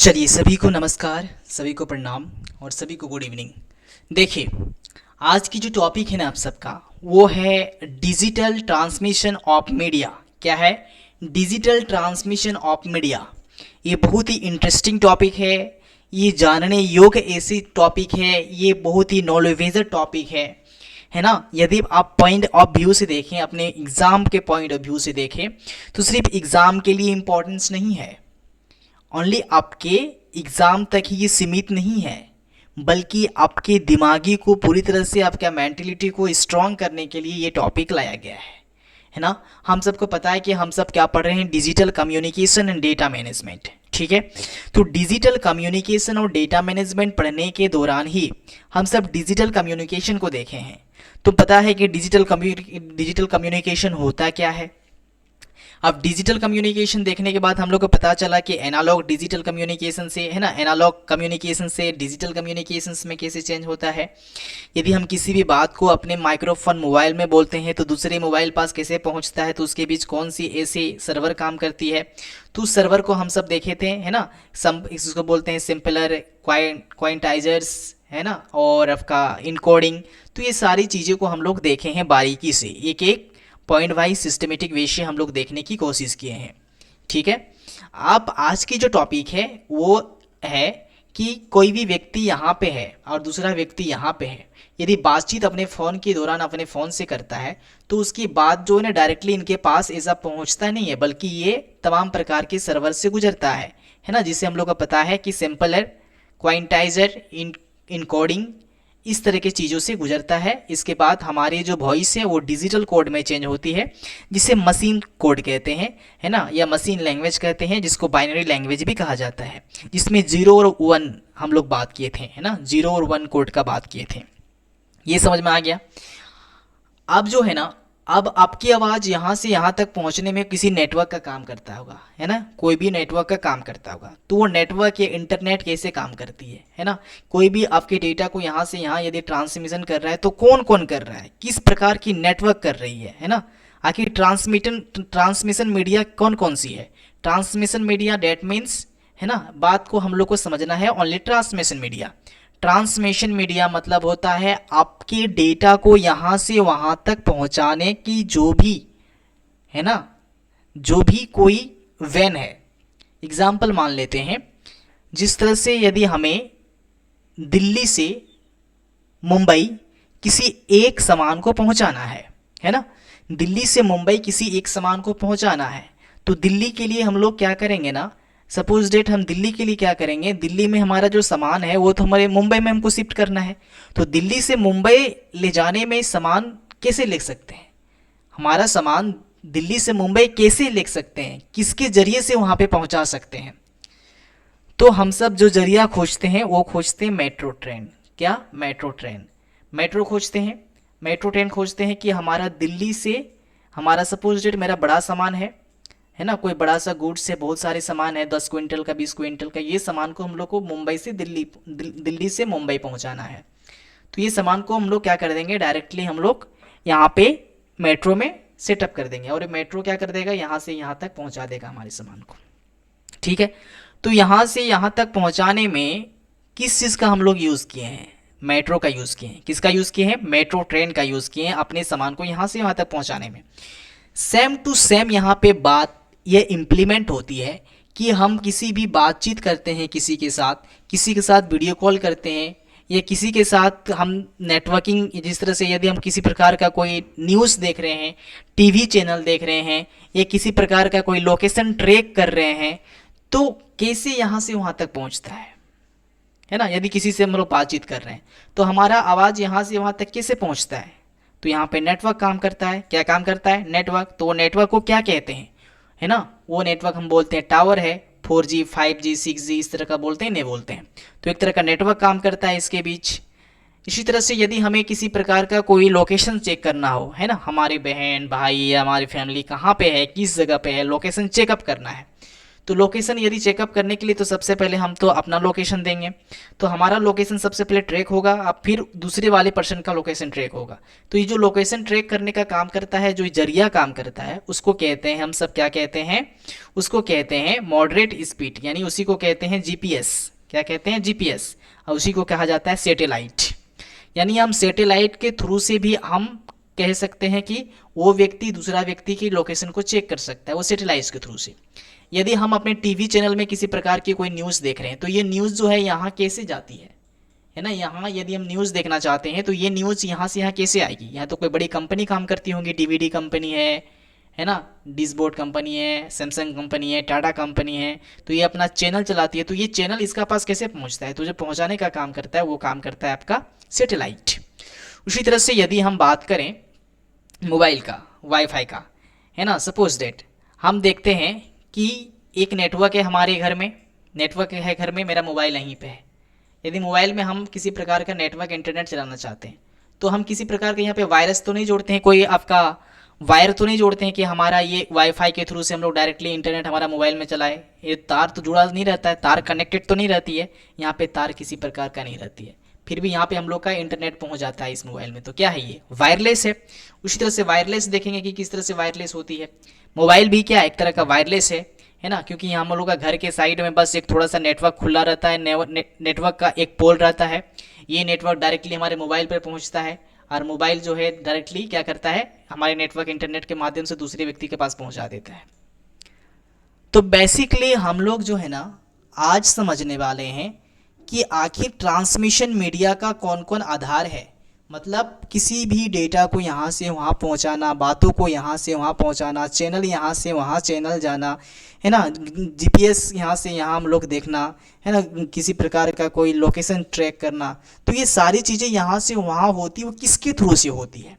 चलिए, सभी को नमस्कार, सभी को प्रणाम और सभी को गुड इवनिंग। देखिए, आज की जो टॉपिक है ना आप सबका, वो है डिजिटल ट्रांसमिशन ऑफ मीडिया। क्या है? Digital transmission of media. ये बहुत ही इंटरेस्टिंग टॉपिक है, ये जानने योग्य ऐसी टॉपिक है, ये बहुत ही नॉलेजेबल टॉपिक है ना। यदि आप पॉइंट ऑफ व्यू से देखें, अपने एग्ज़ाम के पॉइंट ऑफ व्यू से देखें, तो सिर्फ एग्ज़ाम के लिए इम्पोर्टेंस नहीं है, ओनली आपके एग्ज़ाम तक ही ये सीमित नहीं है, बल्कि आपके दिमागी को पूरी तरह से, आपका मेंटलिटी को स्ट्रॉन्ग करने के लिए ये टॉपिक लाया गया है ना। हम सबको पता है कि हम सब क्या पढ़ रहे हैं, digital communication and data management. ठीक है, तो डिजिटल कम्युनिकेशन और डेटा मैनेजमेंट पढ़ने के दौरान ही हम सब डिजिटल कम्युनिकेशन को देखे हैं। तो पता है कि डिजिटल कम्युनिकेशन होता क्या है। अब डिजिटल कम्युनिकेशन देखने के बाद हम लोग को पता चला कि एनालॉग डिजिटल कम्युनिकेशन से, है ना, एनालॉग कम्युनिकेशन से डिजिटल कम्युनिकेशंस में कैसे चेंज होता है। यदि हम किसी भी बात को अपने माइक्रोफोन मोबाइल में बोलते हैं तो दूसरे मोबाइल पास कैसे पहुंचता है, तो उसके बीच कौन सी ऐसे सर्वर काम करती है। तो उस सर्वर को हम सब देखे थे, है ना। इसको बोलते हैं सिंपलर, क्वांटाइजर्स, है ना, और आपका इनकोडिंग। तो ये सारी चीज़ों को हम लोग देखे हैं बारीकी से, एक एक पॉइंट वाइज सिस्टमेटिक वे से हम लोग देखने की कोशिश किए हैं। ठीक है, अब आज की जो टॉपिक है वो है कि कोई भी व्यक्ति यहाँ पे है और दूसरा व्यक्ति यहाँ पे है, यदि बातचीत अपने फ़ोन के दौरान अपने फ़ोन से करता है तो उसकी बात जो है ना डायरेक्टली इनके पास ऐसा पहुँचता नहीं है, बल्कि ये तमाम प्रकार के सर्वर से गुजरता है ना, जिसे हम लोग को पता है कि सैम्पलर, क्वांटाइजर, इनकोडिंग, इस तरह की चीज़ों से गुजरता है। इसके बाद हमारी जो वॉइस है वो डिजिटल कोड में चेंज होती है, जिसे मशीन कोड कहते हैं, है ना, या मशीन लैंग्वेज कहते हैं, जिसको बाइनरी लैंग्वेज भी कहा जाता है, जिसमें 0 और 1 हम लोग बात किए थे, है ना, 0 और 1 कोड का बात किए थे। ये समझ में आ गया। अब जो है ना, अब आपकी आवाज़ यहाँ से यहाँ तक पहुँचने में किसी नेटवर्क का काम करता होगा, है ना, कोई भी नेटवर्क का काम करता होगा। तो वो नेटवर्क या इंटरनेट कैसे काम करती है ना। कोई भी आपके डेटा को यहाँ से यहाँ यदि ट्रांसमिशन कर रहा है तो कौन कौन कर रहा है, किस प्रकार की नेटवर्क कर रही है ना। आखिर ट्रांसमिशन मीडिया कौन कौन सी है। ट्रांसमिशन मीडिया डेट मीन्स, है ना, बात को हम लोग को समझना है, only transmission media. Transmission media मतलब होता है आपके डेटा को यहाँ से वहाँ तक पहुँचाने की जो भी, है ना, जो भी कोई वैन है। एग्जाम्पल मान लेते हैं, जिस तरह से यदि हमें दिल्ली से मुंबई किसी एक सामान को पहुँचाना है ना, दिल्ली से मुंबई किसी एक सामान को पहुँचाना है, तो दिल्ली के लिए हम लोग क्या करेंगे ना, सपोज डेट हम दिल्ली के लिए क्या करेंगे, दिल्ली में हमारा जो सामान है वो तो हमारे मुंबई में हमको शिफ्ट करना है। तो दिल्ली से मुंबई ले जाने में सामान कैसे लिख सकते हैं, हमारा सामान दिल्ली से मुंबई कैसे लिख सकते हैं, किसके ज़रिए से वहाँ पे पहुँचा सकते हैं। तो हम सब जो जरिया खोजते हैं वो खोजते हैं मेट्रो ट्रेन। क्या? Metro train. मेट्रो खोजते हैं, मेट्रो ट्रेन खोजते हैं कि हमारा दिल्ली से, हमारा सपोज डेट मेरा बड़ा सामान है ना, कोई बड़ा सा गुड्स से बहुत सारे सामान है, 10 क्विंटल का, 20 क्विंटल का, ये सामान को हम लोग को मुंबई से दिल्ली से मुंबई पहुंचाना है। तो ये सामान को हम लोग क्या कर देंगे, डायरेक्टली हम लोग यहाँ पे मेट्रो में सेटअप कर देंगे, और मेट्रो क्या कर देगा, यहाँ से यहाँ तक पहुँचा देगा हमारे सामान को। ठीक है, तो यहाँ से यहाँ तक पहुँचाने में किस चीज़ का हम लोग यूज़ किए हैं, मेट्रो का यूज़ किए हैं। किसका यूज़ किए हैं? मेट्रो ट्रेन का यूज़ किए हैं अपने सामान को यहाँ से यहाँ तक पहुँचाने में। सेम टू सेम यहाँ पे बात ये इम्प्लीमेंट होती है कि हम किसी भी बातचीत करते हैं, किसी के साथ वीडियो कॉल करते हैं, या किसी के साथ हम नेटवर्किंग, जिस तरह से यदि हम किसी प्रकार का कोई न्यूज़ देख रहे हैं, टीवी चैनल देख रहे हैं, या किसी प्रकार का कोई लोकेशन ट्रैक कर रहे हैं, तो कैसे यहाँ से वहाँ तक पहुँचता है ना। यदि किसी से हम लोग बातचीत कर रहे हैं तो हमारा आवाज़ यहाँ से वहाँ तक कैसे पहुँचता है, तो यहाँ पे नेटवर्क काम करता है। क्या काम करता है? नेटवर्क। तो वो नेटवर्क को क्या कहते हैं, है ना, वो नेटवर्क हम बोलते हैं टावर है, 4G 5G 6G इस तरह का बोलते हैं, नहीं बोलते हैं। तो एक तरह का नेटवर्क काम करता है इसके बीच। इसी तरह से यदि हमें किसी प्रकार का कोई लोकेशन चेक करना हो, है ना, हमारे बहन भाई या हमारी फैमिली कहाँ पे है, किस जगह पे है, लोकेशन चेकअप करना है, तो लोकेशन यदि चेकअप करने के लिए तो सबसे पहले हम तो अपना लोकेशन देंगे, तो हमारा लोकेशन सबसे पहले ट्रैक होगा, अब फिर दूसरे वाले पर्सन का लोकेशन ट्रैक होगा। तो ये जो लोकेशन ट्रैक करने का काम करता है, जो जरिया काम करता है, उसको कहते हैं हम सब क्या कहते हैं, उसको कहते हैं मॉडरेट स्पीड, यानी उसी को कहते हैं जीपीएस। क्या कहते हैं? जीपीएस। और उसी को कहा जाता है सैटेलाइट। यानी हम सैटेलाइट के थ्रू से भी हम कह सकते हैं कि वो व्यक्ति दूसरा व्यक्ति की लोकेशन को चेक कर सकता है, वो सैटेलाइट के थ्रू से। यदि हम अपने टीवी चैनल में किसी प्रकार की कोई न्यूज़ देख रहे हैं तो ये न्यूज़ जो है यहाँ कैसे जाती है ना, यहाँ यदि हम न्यूज़ देखना चाहते हैं तो ये न्यूज़ यहाँ से यहाँ कैसे आएगी? यहाँ तो कोई बड़ी कंपनी काम करती होंगी, डीवीडी कंपनी है ना, डिशबोर्ड कंपनी है, सैमसंग कंपनी है, टाटा कंपनी है, तो ये अपना चैनल चलाती है, तो ये चैनल इसका पास कैसे पहुँचता है? तो जो पहुँचाने का काम करता है वो काम करता है आपका सैटेलाइट। उसी तरह से यदि हम बात करें मोबाइल का, वाईफाई का, है ना, सपोज डेट हम देखते हैं कि एक नेटवर्क है हमारे घर में, नेटवर्क है घर में, मेरा मोबाइल यहीं पे है। यदि मोबाइल में हम किसी प्रकार का नेटवर्क इंटरनेट चलाना चाहते हैं तो हम किसी प्रकार के यहाँ पे वायरस तो नहीं जोड़ते हैं, कोई आपका वायर तो नहीं जोड़ते हैं कि हमारा ये वाईफाई के थ्रू से हम लोग डायरेक्टली इंटरनेट हमारा मोबाइल में चलाए। ये तार तो जुड़ा नहीं रहता है, तार कनेक्टेड तो नहीं रहती है, यहाँ पे तार किसी प्रकार का नहीं रहती है, फिर भी यहाँ पे हम लोग का इंटरनेट पहुँच जाता है इस मोबाइल में। तो क्या है? ये वायरलेस है। उसी तरह से वायरलेस देखेंगे कि किस तरह से वायरलेस होती है। मोबाइल भी क्या एक तरह का वायरलेस है ना, क्योंकि यहाँ हम लोग का घर के साइड में बस एक थोड़ा सा नेटवर्क खुला रहता है, नेटवर्क का एक पोल रहता है, ये नेटवर्क डायरेक्टली हमारे मोबाइल पर पहुँचता है, और मोबाइल जो है डायरेक्टली क्या करता है, हमारे नेटवर्क इंटरनेट के माध्यम से दूसरे व्यक्ति के पास पहुँचा देता है। तो बेसिकली हम लोग जो है ना आज समझने वाले हैं कि आखिर ट्रांसमिशन मीडिया का कौन कौन आधार है। मतलब किसी भी डेटा को यहाँ से वहाँ पहुँचाना, बातों को यहाँ से वहाँ पहुँचाना, चैनल यहाँ से वहाँ चैनल जाना, है ना, जीपीएस यहाँ से यहाँ हम लोग देखना, है ना, किसी प्रकार का कोई लोकेशन ट्रैक करना, तो ये सारी चीज़ें यहाँ से वहाँ होती है, वो किसके थ्रू से होती है?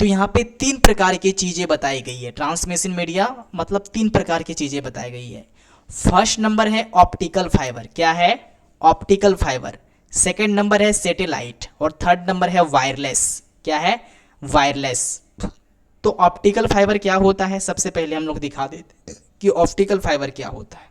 तो यहाँ पे 3 प्रकार की चीज़ें बताई गई है। ट्रांसमिशन मीडिया मतलब 3 प्रकार की चीज़ें बताई गई है। फर्स्ट नंबर है ऑप्टिकल फाइबर। क्या है? Optical fibre. सेकंड नंबर है सैटेलाइट, और थर्ड नंबर है वायरलेस। क्या है? वायरलेस। तो ऑप्टिकल फाइबर क्या होता है, सबसे पहले हम लोग दिखा देते हैं कि ऑप्टिकल फाइबर क्या होता है।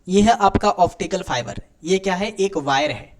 ये है आपका ऑप्टिकल फाइबर। ये क्या है? एक वायर है।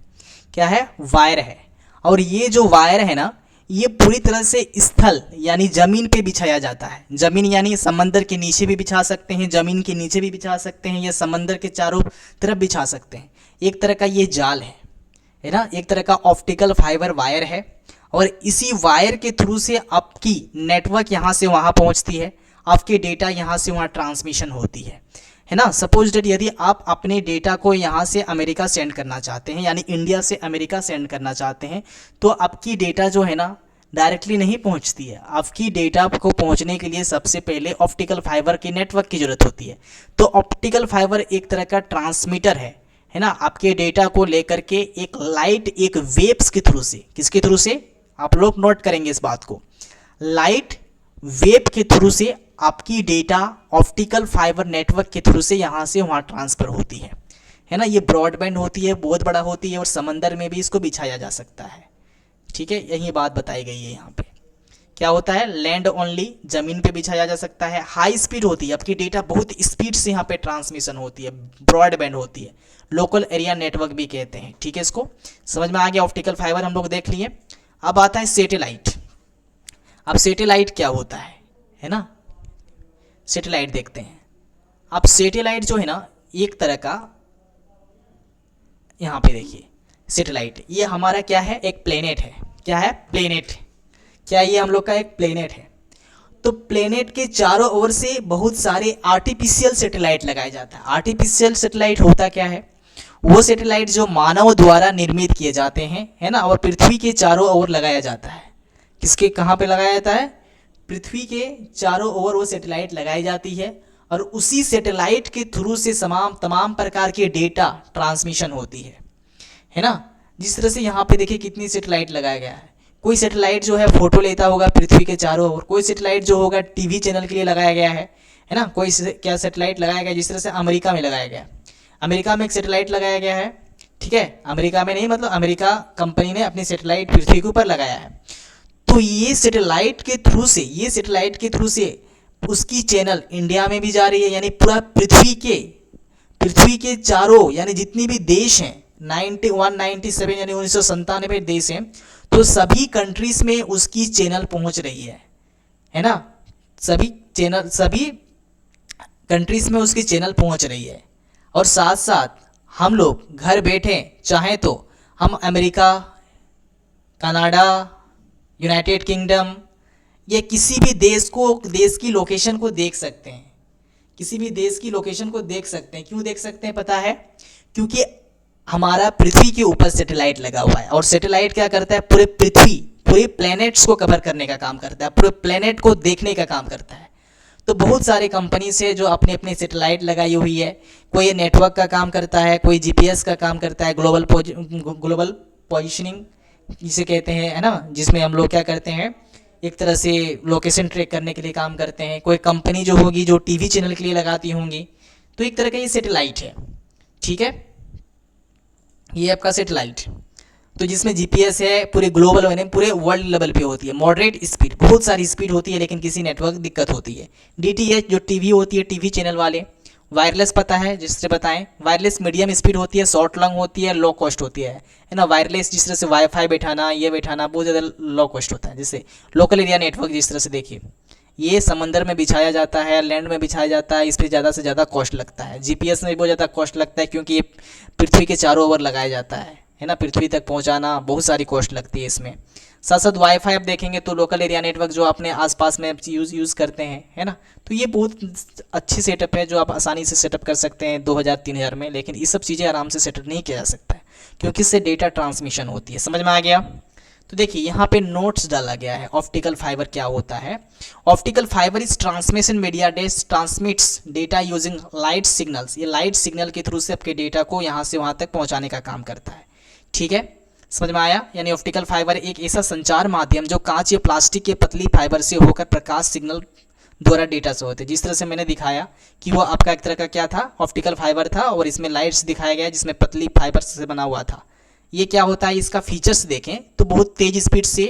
क्या है? वायर है। और ये जो वायर है ना, ये पूरी तरह से स्थल यानी जमीन पे बिछाया जाता है। जमीन यानी समंदर के नीचे भी बिछा सकते हैं, जमीन के नीचे भी बिछा सकते हैं, या समंदर के चारों तरफ बिछा सकते हैं। एक तरह का ये जाल है ना, एक तरह का ऑप्टिकल फाइबर वायर है। और इसी वायर के थ्रू से आपकी नेटवर्क यहाँ से वहाँ पहुँचती है, आपके डेटा यहाँ से वहाँ ट्रांसमिशन होती है ना। सपोज डेट यदि आप अपने डेटा को यहाँ से अमेरिका सेंड करना चाहते हैं, यानी इंडिया से अमेरिका सेंड करना चाहते हैं, तो आपकी डेटा जो है ना डायरेक्टली नहीं पहुँचती है। आपकी डेटा को पहुँचने के लिए सबसे पहले ऑप्टिकल फाइबर की नेटवर्क की ज़रूरत होती है। तो ऑप्टिकल फाइबर एक तरह का ट्रांसमीटर है ना, आपके डेटा को लेकर के एक लाइट, एक वेव्स के थ्रू से, किसके थ्रू से आप लोग नोट करेंगे इस बात को, लाइट वेव के थ्रू से आपकी डेटा ऑप्टिकल फाइबर नेटवर्क के थ्रू से यहाँ से वहाँ ट्रांसफ़र होती है ना। ये ब्रॉडबैंड होती है, बहुत बड़ा होती है, और समंदर में भी इसको बिछाया जा सकता है। ठीक है, यही बात बताई गई है यहाँ पे। क्या होता है? लैंड ओनली, ज़मीन पे बिछाया जा सकता है। हाई स्पीड होती है, आपकी डेटा बहुत स्पीड से यहाँ पे ट्रांसमिशन होती है, ब्रॉडबैंड होती है, लोकल एरिया नेटवर्क भी कहते हैं। ठीक है, इसको समझ में आ गया। ऑप्टिकल फाइबर हम लोग देख लिए। अब आता है सैटेलाइट। अब सैटेलाइट क्या होता है ना, सैटेलाइट देखते हैं। अब सैटेलाइट जो है ना एक तरह का, यहाँ पे देखिए सैटेलाइट, ये हमारा क्या है? एक प्लेनेट है। क्या है? प्लेनेट। क्या ये हम लोग का एक प्लेनेट है? तो प्लेनेट के चारों ओर से बहुत सारे आर्टिफिशियल सैटेलाइट लगाया जाता है। आर्टिफिशियल सैटेलाइट होता क्या है? वो सैटेलाइट जो मानव द्वारा निर्मित किए जाते हैं, है ना, और पृथ्वी के चारों ओर लगाया जाता है। किसके, कहाँ पे लगाया जाता है? पृथ्वी के चारों ओर वो सैटेलाइट लगाई जाती है, और उसी सैटेलाइट के थ्रू से तमाम प्रकार के डेटा ट्रांसमिशन होती है ना। जिस तरह से यहाँ पे देखिए कितनी सैटेलाइट लगाया गया है। कोई सैटेलाइट जो है फोटो लेता होगा पृथ्वी के चारों ओर, कोई सैटेलाइट जो होगा टीवी चैनल के लिए लगाया गया है ना। कोई क्या सैटेलाइट लगाया गया जिस तरह से अमेरिका में लगाया गया। अमेरिका में एक सैटेलाइट लगाया गया है, ठीक है, अमेरिका में नहीं मतलब अमेरिका कंपनी ने अपनी सैटेलाइट पृथ्वी के ऊपर लगाया है। तो ये सैटेलाइट के थ्रू से, ये सैटेलाइट के थ्रू से उसकी चैनल इंडिया में भी जा रही है, यानी पूरा पृथ्वी के चारों यानी जितनी भी देश हैं 197 यानी 1997 देश हैं, तो सभी कंट्रीज में उसकी चैनल पहुंच रही है ना, सभी कंट्रीज में उसकी चैनल पहुंच रही है। और साथ साथ हम लोग घर बैठे चाहें तो हम अमेरिका, कनाडा, यूनाइटेड किंगडम या किसी भी देश की लोकेशन को देख सकते हैं, किसी भी देश की लोकेशन को देख सकते हैं। क्यों देख सकते हैं पता है? क्योंकि हमारा पृथ्वी के ऊपर सैटेलाइट लगा हुआ है, और सैटेलाइट क्या करता है, पूरे प्लैनेट्स को कवर करने का काम करता है, पूरे प्लैनेट को देखने का काम करता है। तो बहुत सारे कंपनी से जो अपने अपने सैटेलाइट लगाई हुई है, कोई नेटवर्क का काम करता है, कोई जीपीएस का काम करता है, ग्लोबल पोजिशनिंग जिसे कहते हैं, है ना, जिसमें हम लोग क्या करते हैं, एक तरह से लोकेशन ट्रैक करने के लिए काम करते हैं। कोई कंपनी जो होगी जो टीवी चैनल के लिए लगाती होंगी, तो एक तरह का ये सैटेलाइट है, ठीक है, ये आपका सैटेलाइट। तो जिसमें जीपीएस है, पूरे ग्लोबल यानी पूरे वर्ल्ड लेवल पे होती है, मॉडरेट स्पीड, बहुत सारी स्पीड होती है, लेकिन किसी नेटवर्क दिक्कत होती है। डीटीएच जो टीवी होती है, टीवी चैनल वाले, वायरलेस पता है जिससे बताएं, वायरलेस मीडियम स्पीड होती है, शॉर्ट लॉन्ग होती है, लो कॉस्ट होती है ना। वायरलेस जिस तरह से वाईफाई बैठाना, ये बैठाना बहुत ज़्यादा लो कॉस्ट होता है। जैसे लोकल एरिया नेटवर्क जिस तरह से देखिए, ये समंदर में बिछाया जाता है, लैंड में बिछाया जाता है, इस पर ज़्यादा से ज़्यादा कॉस्ट लगता है। जीपीएस में भी बहुत ज़्यादा कॉस्ट लगता है, क्योंकि ये पृथ्वी के चारों ओर लगाया जाता है ना, पृथ्वी तक पहुंचाना बहुत सारी कॉस्ट लगती है इसमें। साथ साथ वाईफाई आप देखेंगे तो लोकल एरिया नेटवर्क जो अपने आसपास में यूज़ करते हैं, है ना, तो ये बहुत अच्छी सेटअप है जो आप आसानी से सेटअप कर सकते हैं 2000-3000 में। लेकिन ये सब चीज़ें आराम से सेटअप नहीं किया जा सकता है, क्योंकि इससे डेटा ट्रांसमिशन होती है। समझ में आ गया? तो देखिए यहाँ पे नोट्स डाला गया है, ऑप्टिकल फाइबर क्या होता है। Optical fibre is transmission media that transmits data using light signals. ये लाइट सिग्नल के थ्रू से आपके डेटा को यहाँ से वहाँ तक पहुँचाने का काम करता है, ठीक है, समझ में आया? यानी ऑप्टिकल फाइबर एक ऐसा संचार माध्यम जो कांच या प्लास्टिक के पतली फाइबर से होकर प्रकाश सिग्नल द्वारा डेटा से होते हैं। जिस तरह से मैंने दिखाया कि वो आपका एक तरह का क्या था, ऑप्टिकल फाइबर था, और इसमें लाइट्स दिखाया गया जिसमें पतली फाइबर से बना हुआ था। ये क्या होता है, इसका फीचर्स देखें तो बहुत तेज स्पीड से,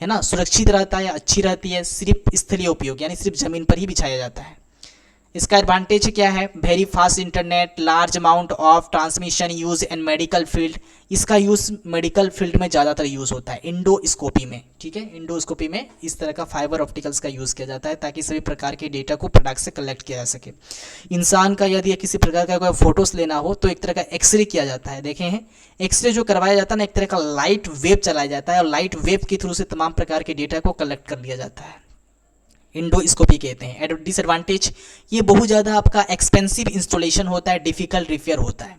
है ना, सुरक्षित रहता है, अच्छी रहती है, सिर्फ स्थलीय उपयोग यानी सिर्फ ज़मीन पर ही बिछाया जाता है। इसका एडवांटेज क्या है, very fast internet, large amount of transmission use in medical field. इसका यूज़ मेडिकल फील्ड में ज़्यादातर यूज़ होता है, इंडोस्कोपी में, ठीक है, इंडोस्कोपी में इस तरह का फाइबर ऑप्टिकल्स का यूज़ किया जाता है, ताकि सभी प्रकार के डेटा को प्रोडक्ट से कलेक्ट किया जा सके। इंसान का यदि किसी प्रकार का कोई फोटोस लेना हो तो एक तरह का एक्सरे किया जाता है, देखे हैं, एक्सरे जो करवाया जाता है ना, एक तरह का लाइट वेव चलाया जाता है, और लाइट वेव के थ्रू से तमाम प्रकार के डेटा को कलेक्ट कर लिया जाता है, इंडोस्कोपी कहते हैं। डिसएडवांटेज, ये बहुत ज़्यादा आपका एक्सपेंसिव इंस्टॉलेशन होता है, डिफ़िकल्ट रिपेयर होता है।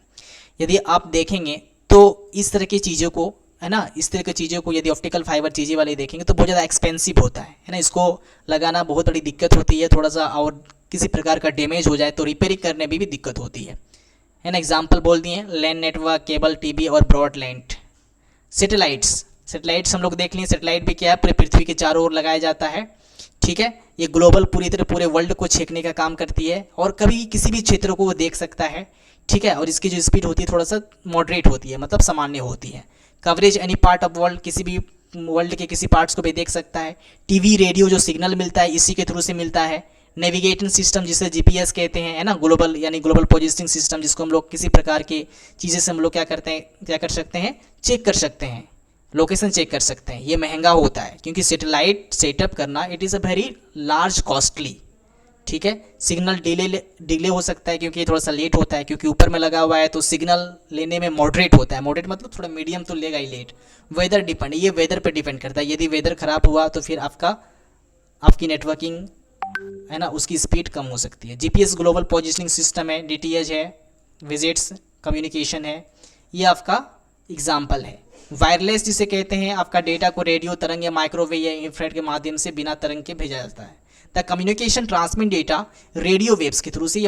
यदि आप देखेंगे तो इस तरह की चीज़ों को, है ना, इस तरह की चीज़ों को यदि ऑप्टिकल फाइबर चीज़ें वाले देखेंगे तो बहुत ज़्यादा एक्सपेंसिव होता है ना, इसको लगाना बहुत बड़ी दिक्कत होती है थोड़ा सा, और किसी प्रकार का डैमेज हो जाए तो रिपेयरिंग करने में भी दिक्कत होती है ना। एग्जाम्पल बोल दिए, लैंड नेटवर्क, केबल टीवी और ब्रॉडबैंड। सैटेलाइट्स हम लोग देख लिए, सैटेलाइट भी क्या है, पूरे पृथ्वी के चारों ओर लगाया जाता है, ठीक है, ये ग्लोबल पूरी तरह पूरे वर्ल्ड को छेकने का काम करती है, और कभी किसी भी क्षेत्र को वो देख सकता है, ठीक है, और इसकी जो स्पीड होती है थोड़ा सा मॉडरेट होती है, मतलब सामान्य होती है। Coverage any part of world, किसी भी वर्ल्ड के किसी पार्ट्स को भी देख सकता है। टीवी रेडियो जो सिग्नल मिलता है इसी के थ्रू से मिलता है। नेविगेटिंग सिस्टम जिसे जीपीएस कहते हैं, है ना, ग्लोबल यानी ग्लोबल पोजिशनिंग सिस्टम, जिसको हम लोग किसी प्रकार की चीज़ें से हम लोग क्या कर सकते हैं, चेक कर सकते हैं, लोकेशन चेक कर सकते हैं। ये महंगा होता है क्योंकि सैटेलाइट सेटअप करना it is a very large costly, ठीक है। सिग्नल डिले हो सकता है क्योंकि ये थोड़ा सा लेट होता है, क्योंकि ऊपर में लगा हुआ है, तो सिग्नल लेने में मॉडरेट होता है। मॉडरेट मतलब थोड़ा मीडियम तो लेगा ही, लेट। वेदर डिपेंड, ये वेदर पे डिपेंड करता है, यदि वेदर ख़राब हुआ तो फिर आपकी नेटवर्किंग, है ना, उसकी स्पीड कम हो सकती है। जीपीएस ग्लोबल पोजिशनिंग सिस्टम है, डीटीएच है, विजिट्स कम्युनिकेशन है, ये आपका एग्जाम्पल है। वायरलेस जिसे कहते हैं, आपका डेटा को रेडियो तरंग या माइक्रोवेव या इंफ्रारेड के माध्यम से बिना तरंग के भेजा जाता है। The communication transmit data radio waves के थ्रू से, ये